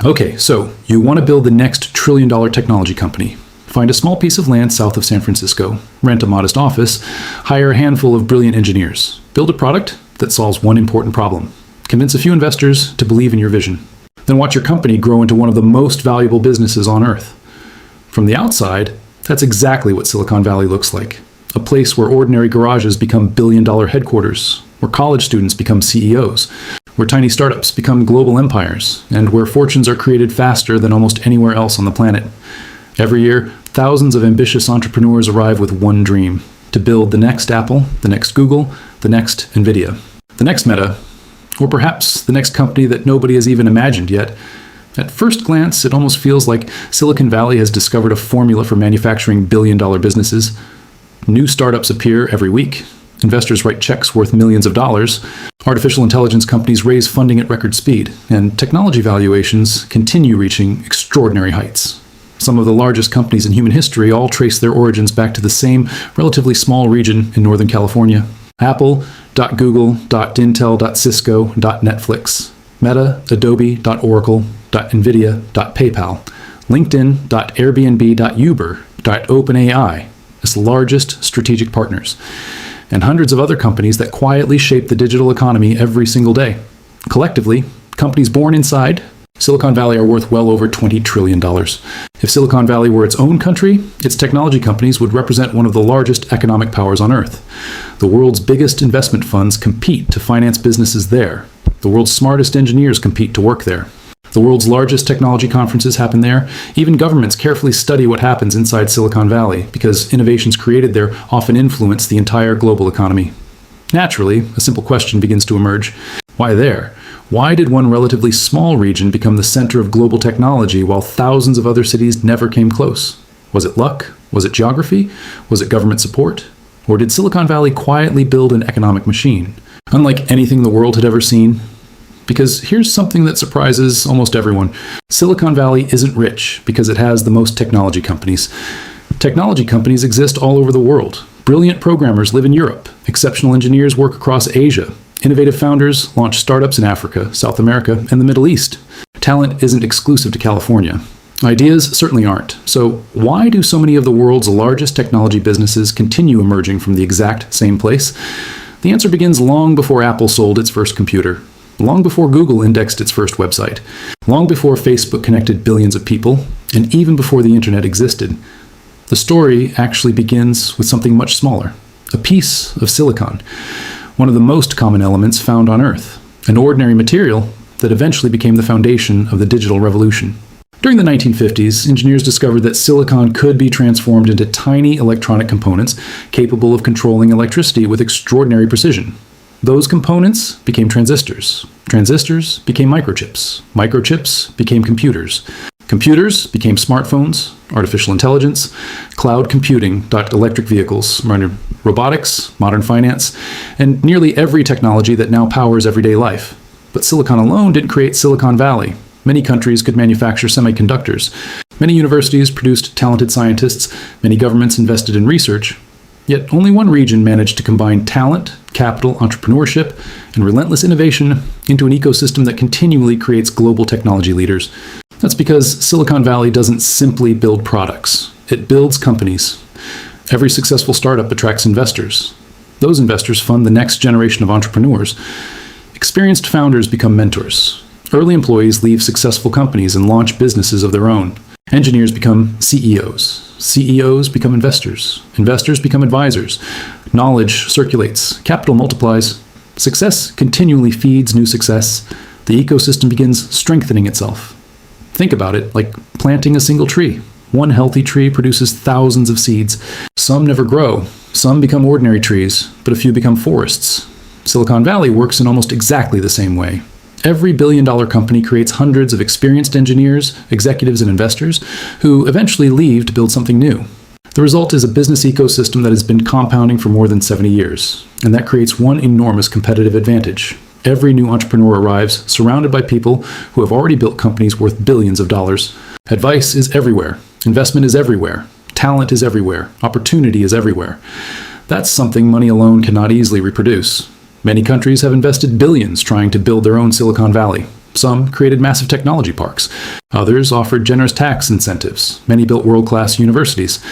Okay, so you want to build the next trillion-dollar technology company. Find a small piece of land south of San Francisco, rent a modest office, hire a handful of brilliant engineers, build a product that solves one important problem, convince a few investors to believe in your vision. Then watch your company grow into one of the most valuable businesses on Earth. From the outside, that's exactly what Silicon Valley looks like. A place where ordinary garages become billion-dollar headquarters, where college students become CEOs, where tiny startups become global empires, and where fortunes are created faster than almost anywhere else on the planet. Every year, thousands of ambitious entrepreneurs arrive with one dream: to build the next Apple, the next Google, the next NVIDIA, the next Meta, or perhaps the next company that nobody has even imagined yet. At first glance, it almost feels like Silicon Valley has discovered a formula for manufacturing billion-dollar businesses. New startups appear every week. Investors write checks worth millions of dollars. Artificial intelligence companies raise funding at record speed, and technology valuations continue reaching extraordinary heights. Some of the largest companies in human history all trace their origins back to the same relatively small region in Northern California. Apple, .Google, .Intel, .Cisco, .Netflix, Meta, Adobe, .Oracle, .Nvidia, .PayPal, LinkedIn, Airbnb, Uber, OpenAI as the largest strategic partners, and hundreds of other companies that quietly shape the digital economy every single day. Collectively, companies born inside Silicon Valley are worth well over $20 trillion. If Silicon Valley were its own country, its technology companies would represent one of the largest economic powers on Earth. The world's biggest investment funds compete to finance businesses there. The world's smartest engineers compete to work there. The world's largest technology conferences happen there. Even governments carefully study what happens inside Silicon Valley because innovations created there often influence the entire global economy. Naturally, a simple question begins to emerge. Why there? Why did one relatively small region become the center of global technology while thousands of other cities never came close? Was it luck? Was it geography? Was it government support? Or did Silicon Valley quietly build an economic machine, unlike anything the world had ever seen? Because here's something that surprises almost everyone. Silicon Valley isn't rich because it has the most technology companies. Technology companies exist all over the world. Brilliant programmers live in Europe. Exceptional engineers work across Asia. Innovative founders launch startups in Africa, South America, and the Middle East. Talent isn't exclusive to California. Ideas certainly aren't. So why do so many of the world's largest technology businesses continue emerging from the exact same place? The answer begins long before Apple sold its first computer. Long before Google indexed its first website, long before Facebook connected billions of people, and even before the internet existed. The story actually begins with something much smaller, a piece of silicon, one of the most common elements found on Earth, an ordinary material that eventually became the foundation of the digital revolution. During the 1950s, engineers discovered that silicon could be transformed into tiny electronic components capable of controlling electricity with extraordinary precision. Those components became transistors. Transistors became microchips. Microchips became computers. Computers became smartphones, artificial intelligence, cloud computing, electric vehicles, robotics, modern finance, and nearly every technology that now powers everyday life. But silicon alone didn't create Silicon Valley. Many countries could manufacture semiconductors. Many universities produced talented scientists. Many governments invested in research. Yet only one region managed to combine talent, capital, entrepreneurship, and relentless innovation into an ecosystem that continually creates global technology leaders. That's because Silicon Valley doesn't simply build products. It builds companies. Every successful startup attracts investors. Those investors fund the next generation of entrepreneurs. Experienced founders become mentors. Early employees leave successful companies and launch businesses of their own. Engineers become CEOs. CEOs become investors. Investors become advisors. Knowledge circulates. Capital multiplies. Success continually feeds new success. The ecosystem begins strengthening itself. Think about it like planting a single tree. One healthy tree produces thousands of seeds. Some never grow. Some become ordinary trees, but a few become forests. Silicon Valley works in almost exactly the same way. Every billion-dollar company creates hundreds of experienced engineers, executives, and investors who eventually leave to build something new. The result is a business ecosystem that has been compounding for more than 70 years, and that creates one enormous competitive advantage. Every new entrepreneur arrives surrounded by people who have already built companies worth billions of dollars. Advice is everywhere. Investment is everywhere. Talent is everywhere. Opportunity is everywhere. That's something money alone cannot easily reproduce. Many countries have invested billions trying to build their own Silicon Valley. Some created massive technology parks. Others offered generous tax incentives. Many built world-class universities.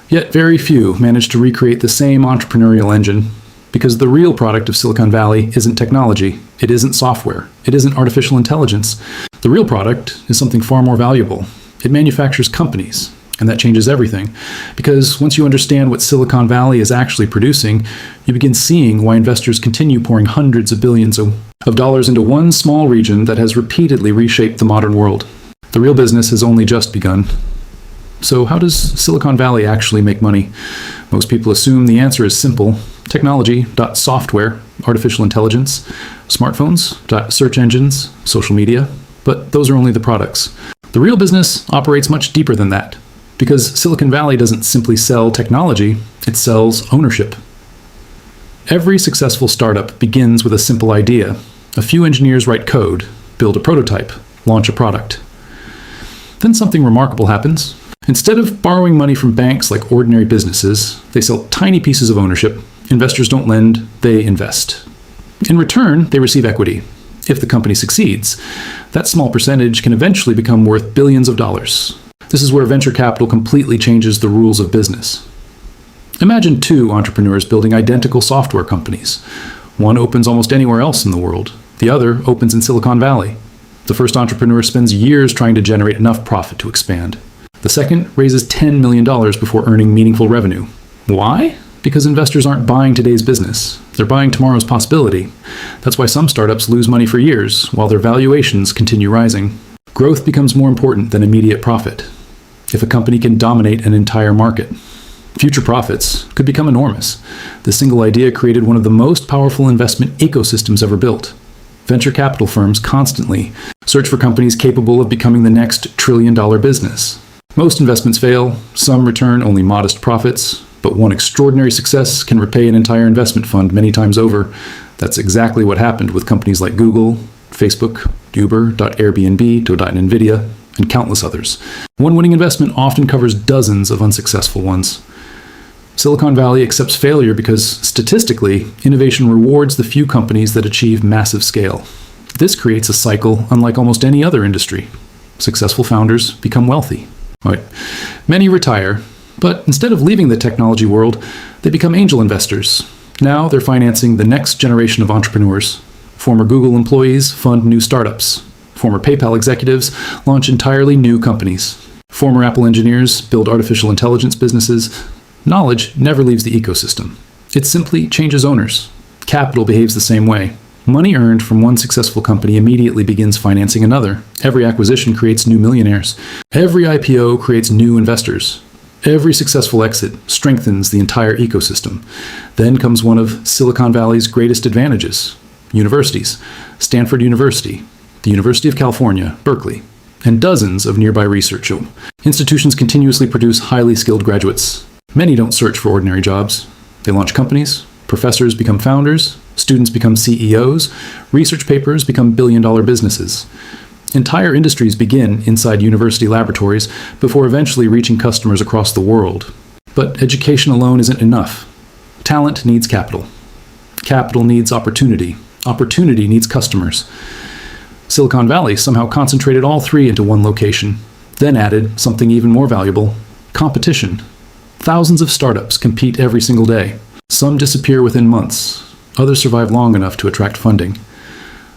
Yet very few managed to recreate the same entrepreneurial engine, because the real product of Silicon Valley isn't technology, it isn't software, it isn't artificial intelligence. The real product is something far more valuable. It manufactures companies, and that changes everything. Because once you understand what Silicon Valley is actually producing, you begin seeing why investors continue pouring hundreds of billions of dollars into one small region that has repeatedly reshaped the modern world. The real business has only just begun. So how does Silicon Valley actually make money? Most people assume the answer is simple. Technology.software, artificial intelligence, smartphones, search engines, social media. But those are only the products. The real business operates much deeper than that. Because Silicon Valley doesn't simply sell technology, it sells ownership. Every successful startup begins with a simple idea. A few engineers write code, build a prototype, launch a product. Then something remarkable happens. Instead of borrowing money from banks like ordinary businesses, they sell tiny pieces of ownership. Investors don't lend, they invest. In return, they receive equity. If the company succeeds, that small percentage can eventually become worth billions of dollars. This is where venture capital completely changes the rules of business. Imagine two entrepreneurs building identical software companies. One opens almost anywhere else in the world. The other opens in Silicon Valley. The first entrepreneur spends years trying to generate enough profit to expand. The second raises $10 million before earning meaningful revenue. Why? Because investors aren't buying today's business. They're buying tomorrow's possibility. That's why some startups lose money for years, while their valuations continue rising. Growth becomes more important than immediate profit. If a company can dominate an entire market, future profits could become enormous. The single idea created one of the most powerful investment ecosystems ever built. Venture capital firms constantly search for companies capable of becoming the next trillion-dollar business. Most investments fail, some return only modest profits, but one extraordinary success can repay an entire investment fund many times over. That's exactly what happened with companies like Google, Facebook, Uber, Airbnb, NVIDIA, and countless others. One winning investment often covers dozens of unsuccessful ones. Silicon Valley accepts failure because, statistically, innovation rewards the few companies that achieve massive scale. This creates a cycle unlike almost any other industry. Successful founders become wealthy. Right. Many retire, but instead of leaving the technology world, they become angel investors. Now they're financing the next generation of entrepreneurs. Former Google employees fund new startups. Former PayPal executives launch entirely new companies. Former Apple engineers build artificial intelligence businesses. Knowledge never leaves the ecosystem. It simply changes owners. Capital behaves the same way. Money earned from one successful company immediately begins financing another. Every acquisition creates new millionaires. Every IPO creates new investors. Every successful exit strengthens the entire ecosystem. Then comes one of Silicon Valley's greatest advantages: universities. Stanford University, the University of California, Berkeley, and dozens of nearby research institutions continuously produce highly skilled graduates. Many don't search for ordinary jobs. They launch companies. Professors become founders. Students become CEOs. Research papers become billion-dollar businesses. Entire industries begin inside university laboratories before eventually reaching customers across the world. But education alone isn't enough. Talent needs capital. Capital needs opportunity. Opportunity needs customers. Silicon Valley somehow concentrated all three into one location, then added something even more valuable: competition. Thousands of startups compete every single day. Some disappear within months. Others survive long enough to attract funding.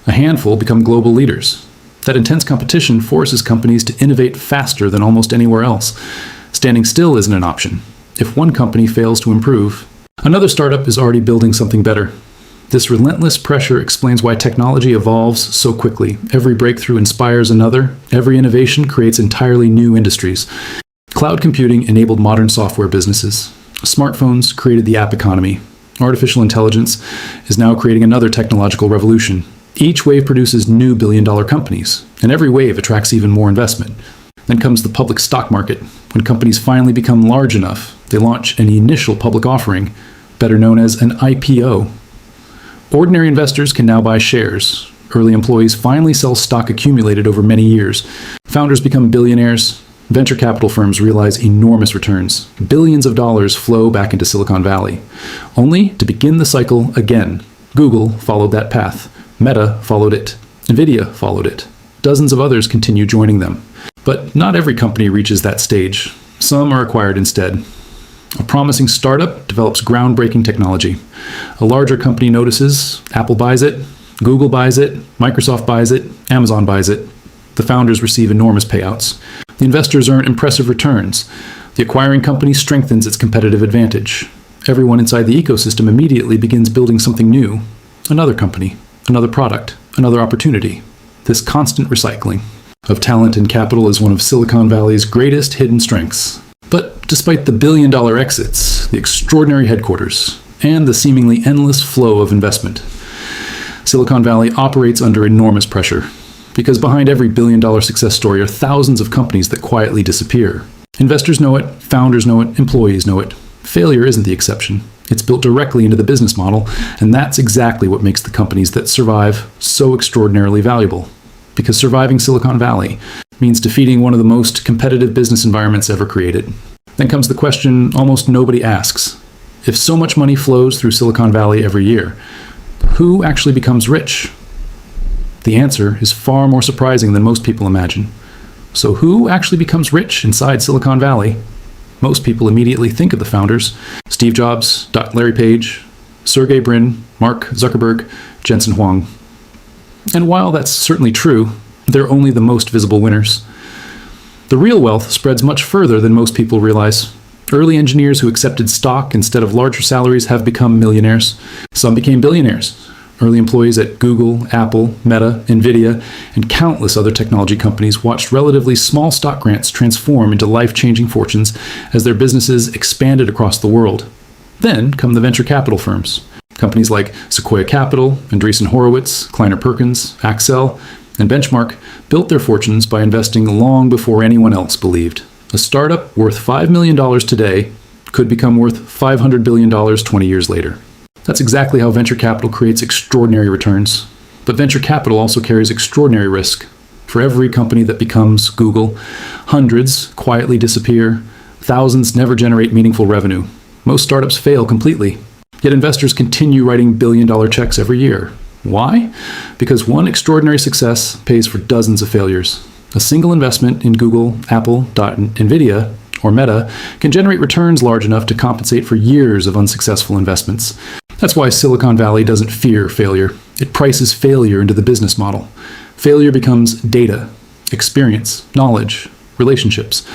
A handful become global leaders. That intense competition forces companies to innovate faster than almost anywhere else. Standing still isn't an option. If one company fails to improve, another startup is already building something better. This relentless pressure explains why technology evolves so quickly. Every breakthrough inspires another. Every innovation creates entirely new industries. Cloud computing enabled modern software businesses. Smartphones created the app economy. Artificial intelligence is now creating another technological revolution. Each wave produces new billion-dollar companies, and every wave attracts even more investment. Then comes the public stock market. When companies finally become large enough, they launch an initial public offering, better known as an IPO. Ordinary investors can now buy shares. Early employees finally sell stock accumulated over many years. Founders become billionaires. Venture capital firms realize enormous returns. Billions of dollars flow back into Silicon Valley, only to begin the cycle again. Google followed that path. Meta followed it. NVIDIA followed it. Dozens of others continue joining them. But not every company reaches that stage. Some are acquired instead. A promising startup develops groundbreaking technology. A larger company notices, Apple buys it, Google buys it, Microsoft buys it, Amazon buys it. The founders receive enormous payouts. The investors earn impressive returns. The acquiring company strengthens its competitive advantage. Everyone inside the ecosystem immediately begins building something new. Another company, another product, another opportunity. This constant recycling of talent and capital is one of Silicon Valley's greatest hidden strengths. But despite the billion-dollar exits, the extraordinary headquarters, and the seemingly endless flow of investment, Silicon Valley operates under enormous pressure. Because behind every billion-dollar success story are thousands of companies that quietly disappear. Investors know it, founders know it, employees know it. Failure isn't the exception. It's built directly into the business model, and that's exactly what makes the companies that survive so extraordinarily valuable. Because surviving Silicon Valley means defeating one of the most competitive business environments ever created. Then comes the question almost nobody asks. If so much money flows through Silicon Valley every year, who actually becomes rich? The answer is far more surprising than most people imagine. So who actually becomes rich inside Silicon Valley? Most people immediately think of the founders: Steve Jobs, Larry Page, Sergey Brin, Mark Zuckerberg, Jensen Huang. And while that's certainly true, they're only the most visible winners. The real wealth spreads much further than most people realize. Early engineers who accepted stock instead of larger salaries have become millionaires. Some became billionaires. Early employees at Google, Apple, Meta, NVIDIA, and countless other technology companies watched relatively small stock grants transform into life-changing fortunes as their businesses expanded across the world. Then come the venture capital firms. Companies like Sequoia Capital, Andreessen Horowitz, Kleiner Perkins, Accel, and Benchmark built their fortunes by investing long before anyone else believed. A startup worth $5 million today could become worth $500 billion 20 years later. That's exactly how venture capital creates extraordinary returns. But venture capital also carries extraordinary risk. For every company that becomes Google, hundreds quietly disappear, thousands never generate meaningful revenue. Most startups fail completely. Yet investors continue writing billion-dollar checks every year. Why? Because one extraordinary success pays for dozens of failures. A single investment in Google, Apple, NVIDIA, or Meta can generate returns large enough to compensate for years of unsuccessful investments. That's why Silicon Valley doesn't fear failure. It prices failure into the business model. Failure becomes data, experience, knowledge, relationships,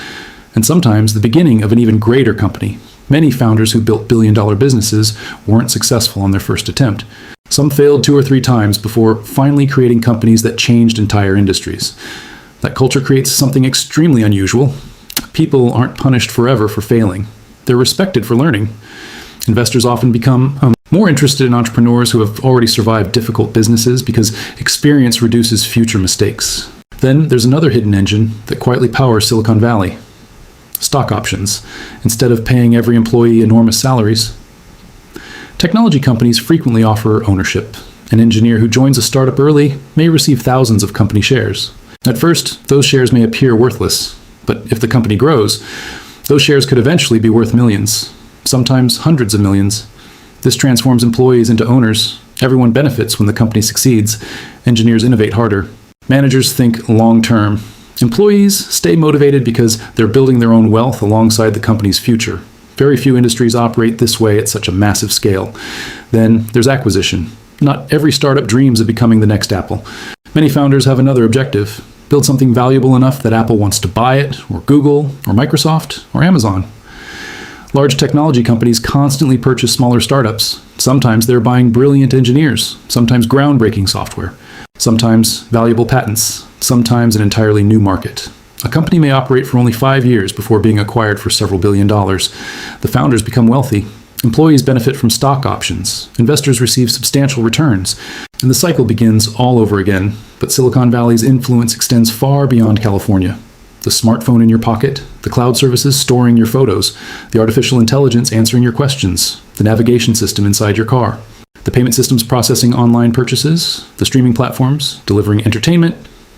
and sometimes the beginning of an even greater company. Many founders who built billion-dollar businesses weren't successful on their first attempt. Some failed 2 or 3 times before finally creating companies that changed entire industries. That culture creates something extremely unusual. People aren't punished forever for failing. They're respected for learning. Investors often become more interested in entrepreneurs who have already survived difficult businesses because experience reduces future mistakes. Then there's another hidden engine that quietly powers Silicon Valley: stock options, instead of paying every employee enormous salaries. Technology companies frequently offer ownership. An engineer who joins a startup early may receive thousands of company shares. At first, those shares may appear worthless, but if the company grows, those shares could eventually be worth millions, sometimes hundreds of millions. This transforms employees into owners. Everyone benefits when the company succeeds. Engineers innovate harder. Managers think long-term. Employees stay motivated because they're building their own wealth alongside the company's future. Very few industries operate this way at such a massive scale. Then there's acquisition. Not every startup dreams of becoming the next Apple. Many founders have another objective: build something valuable enough that Apple wants to buy it, or Google, or Microsoft, or Amazon. Large technology companies constantly purchase smaller startups. Sometimes they're buying brilliant engineers, sometimes groundbreaking software, sometimes valuable patents, sometimes an entirely new market. A company may operate for only 5 years before being acquired for several $billion. The founders become wealthy. Employees benefit from stock options. Investors receive substantial returns. And the cycle begins all over again. But Silicon Valley's influence extends far beyond California. The smartphone in your pocket, the cloud services storing your photos, the artificial intelligence answering your questions, the navigation system inside your car, the payment systems processing online purchases, the streaming platforms delivering entertainment,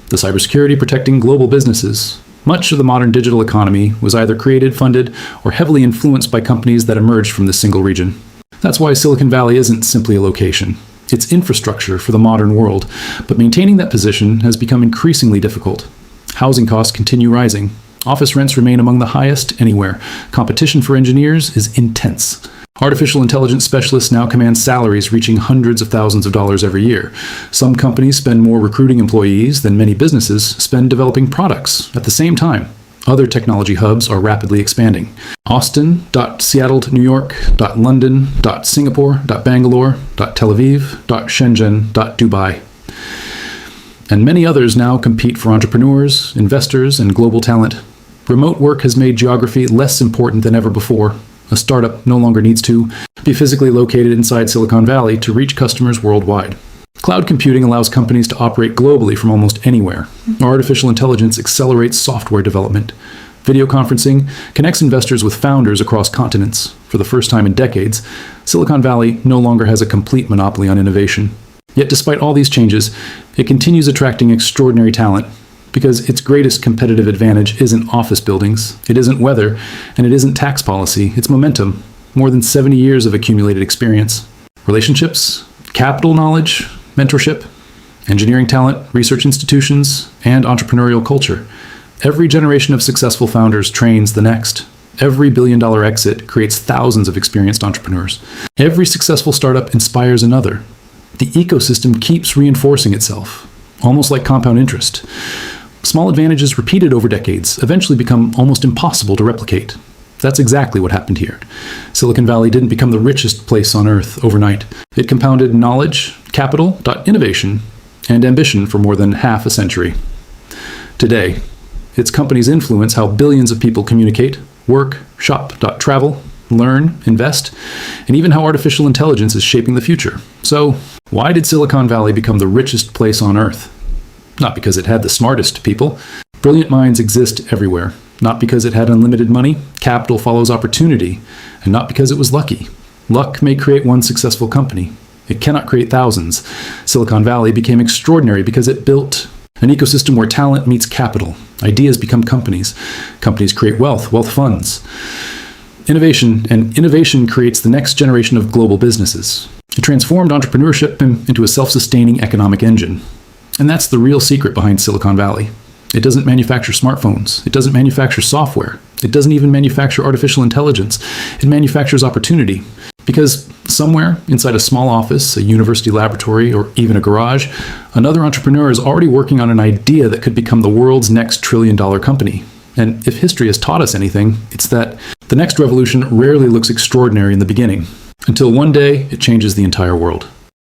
the cybersecurity protecting global businesses. Much of the modern digital economy was either created, funded, or heavily influenced by companies that emerged from this single region. That's why Silicon Valley isn't simply a location. It's infrastructure for the modern world, but maintaining that position has become increasingly difficult. Housing costs continue rising. Office rents remain among the highest anywhere. Competition for engineers is intense. Artificial intelligence specialists now command salaries reaching hundreds of thousands of dollars every year. Some companies spend more recruiting employees than many businesses spend developing products at the same time. Other technology hubs are rapidly expanding. Austin, Seattle to New York, London, Singapore, Bangalore, Tel Aviv, Shenzhen, Dubai. And many others now compete for entrepreneurs, investors, and global talent. Remote work has made geography less important than ever before. A startup no longer needs to be physically located inside Silicon Valley to reach customers worldwide. Cloud computing allows companies to operate globally from almost anywhere. Artificial intelligence accelerates software development. Video conferencing connects investors with founders across continents. For the first time in decades, Silicon Valley no longer has a complete monopoly on innovation. Yet despite all these changes, it continues attracting extraordinary talent, because its greatest competitive advantage isn't office buildings, it isn't weather, and it isn't tax policy, it's momentum. More than 70 years of accumulated experience. Relationships, capital knowledge, mentorship, engineering talent, research institutions, and entrepreneurial culture. Every generation of successful founders trains the next. Every billion-dollar exit creates thousands of experienced entrepreneurs. Every successful startup inspires another. The ecosystem keeps reinforcing itself, almost like compound interest. Small advantages repeated over decades eventually become almost impossible to replicate. That's exactly what happened here. Silicon Valley didn't become the richest place on earth overnight. It compounded knowledge, capital, innovation, and ambition for more than half a century. Today, its companies influence how billions of people communicate, work, shop, travel, learn, invest, and even how artificial intelligence is shaping the future. So, why did Silicon Valley become the richest place on earth? Not because it had the smartest people. Brilliant minds exist everywhere. Not because it had unlimited money. Capital follows opportunity. And not because it was lucky. Luck may create one successful company. It cannot create thousands. Silicon Valley became extraordinary because it built an ecosystem where talent meets capital. Ideas become companies. Companies create wealth funds. Innovation creates the next generation of global businesses. It transformed entrepreneurship into a self-sustaining economic engine. And that's the real secret behind Silicon Valley. It doesn't manufacture smartphones. It doesn't manufacture software. It doesn't even manufacture artificial intelligence. It manufactures opportunity. Because somewhere inside a small office, a university laboratory, or even a garage, another entrepreneur is already working on an idea that could become the world's next trillion-dollar company. And if history has taught us anything, it's that the next revolution rarely looks extraordinary in the beginning, until one day it changes the entire world.